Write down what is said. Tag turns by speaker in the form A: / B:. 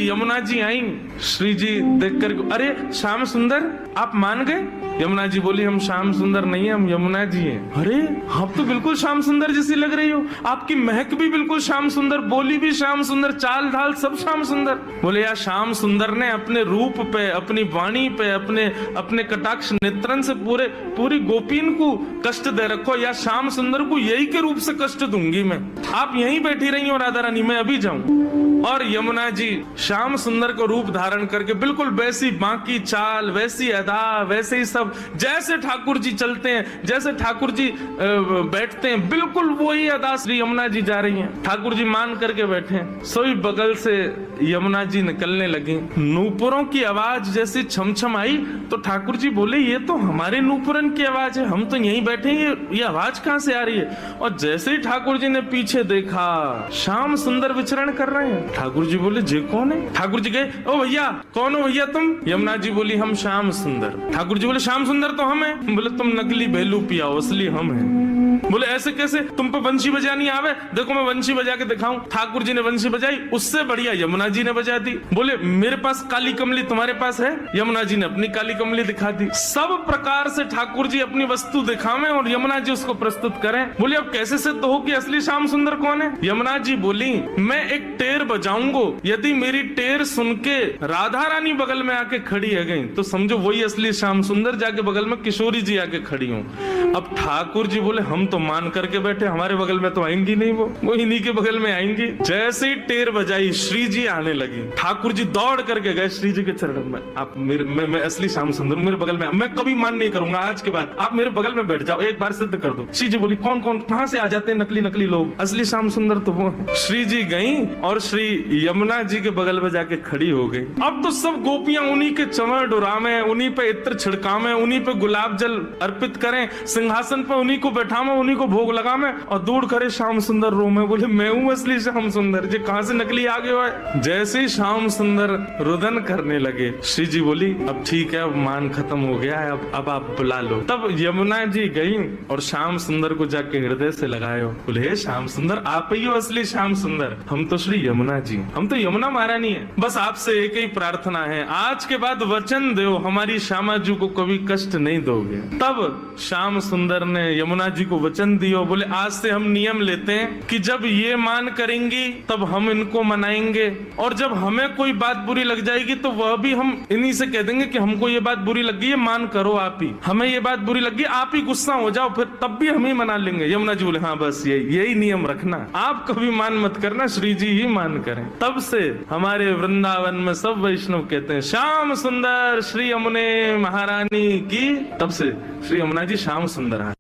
A: यमुना जी आई, श्री जी देख कर, अरे श्याम सुंदर आप मान गए? यमुना जी बोली हम श्याम सुंदर नहीं है, हम यमुना जी हैं। अरे आप तो बिल्कुल श्याम सुंदर जैसी लग रही हो, आपकी महक भी बिल्कुल श्याम सुंदर, बोली भी श्याम सुंदर, चाल ढाल सब श्याम सुंदर। बोले यार श्याम सुंदर ने अपने रूप पे, अपनी वाणी पे, अपने कटाक्ष नेत्रन से पूरी गोपीन को कष्ट दे रखो, या श्याम सुंदर को यही के रूप से कष्ट दूंगी मैं। आप यहीं बैठी रही हो राधा रानी, मैं अभी जाऊं। और यमुना जी श्याम सुंदर को रूप धारण करके बिल्कुल वैसी बाकी चाल, वैसी अदा, वैसे ही सब, जैसे ठाकुर जी चलते हैं, जैसे ठाकुर जी बैठते हैं, बिल्कुल वही अदा श्री यमुना जी जा रही हैं। ठाकुर जी मान करके बैठे, सोई बगल से यमुना जी निकलने लगी। नूपुरों की आवाज जैसी छमछम आई तो ठाकुर जी बोले ये तो हमारे नूपुरन की आवाज है, हम तो यहीं बैठे हैं, ये आवाज कहां से आ रही है? और जैसे ही ठाकुर जी ने पीछे देखा, श्याम सुंदर विचरण कर रहे हैं। ठाकुर जी बोले जे कौन है? ठाकुर जी गए, ओ भैया कौन हो भैया तुम? यमुना जी बोली हम श्याम सुंदर। ठाकुर जी बोले श्याम सुंदर तो हम हैं। बोले तुम नकली बेलू पियाओ, असली हम हैं। बोले ऐसे कैसे, तुम पे वंशी बजानी आवे? देखो मैं वंशी बजा के दिखाऊं। ठाकुर जी ने वंशी बजाई, उससे बढ़िया यमुना जी ने बजा दी। बोले मेरे पास काली कमली, तुम्हारे पास है? यमुना जी ने अपनी काली कमली दिखा दी। सब प्रकार से ठाकुर जी अपनी वस्तु दिखावें और यमुना जी उसको प्रस्तुत करें। बोले अब कैसे सिद्ध हो कि असली श्याम सुंदर कौन है? यमुना जी बोली मैं एक टेर बजाऊंगो, यदि मेरी टेर सुन के राधा रानी बगल में आके खड़ी है गई तो समझो वही असली श्याम सुंदर, जाके बगल में किशोरी जी आके खड़ी हूँ। अब ठाकुर जी बोले हम तो मान करके बैठे, हमारे बगल में तो आएंगी नहीं, वो इन्हीं के बगल में आएंगी। जैसे ही टेर बजाई श्री जी आने लगी, ठाकुर जी दौड़ करके गए श्री जी के चरणों में। आप मैं असली श्याम सुंदर, मेरे बगल में, मैं कभी मान नहीं करूंगा आज के बाद, आप मेरे बगल में बैठ जाओ, एक बार सिद्ध कर दो। श्री जी बोली कौन कौन कहां से आ जाते हैं नकली लोग, असली श्याम सुंदर तो वो है। श्री जी गई और श्री यमुना जी के बगल में जाके खड़ी हो गई। अब तो सब गोपियां उन्हीं के चंवर डुरावे, उन्हीं पे इत्र छिड़कावे, उन्हीं पे गुलाब जल अर्पित करें, सिंहासन पे उन्हीं को बैठावे, उन्हीं को भोग लगावे और दूर करे श्याम सुंदर रो में। बोले मैं हूँ असली श्याम सुंदर, जे कहां से नकली आ गए हो? जैसे श्याम सुंदर रुदन करने लगे, श्री जी बोली अब ठीक है, अब मान खत्म हो गया है, अब आप बुला लो। तब यमुना जी गई और श्याम सुंदर को जाके हृदय से लगाए। बोले हे श्याम सुंदर आप ही हो असली श्याम सुंदर, हम तो श्री यमुना जी, हम तो यमुना महारानी है। बस आपसे एक ही प्रार्थना है, आज के बाद वचन दो हमारी श्यामा जी को कभी कष्ट नहीं दोगे। तब श्याम सुंदर ने यमुना जी को वचन दियो। बोले आज से हम नियम लेते हैं कि जब ये मान करेंगी तब हम इनको मनाएंगे, और जब हमें कोई बात बुरी लग जाएगी तो वह भी हम इन्हीं से कह देंगे कि हमको ये बात बुरी लग गई है, मान करो आप ही, हमें ये बात बुरी लग गई, आप ही गुस्सा हो जाओ, फिर तब भी हम ही मना लेंगे। यमुना जी बोले हाँ बस यही नियम रखना, आप कभी मान मत करना, श्री जी ही मान करें। तब से हमारे वृंदावन में सब वैष्णव कहते हैं श्याम सुंदर श्री यमुने महारानी की। तब से श्री यमुना जी श्याम सुंदर है।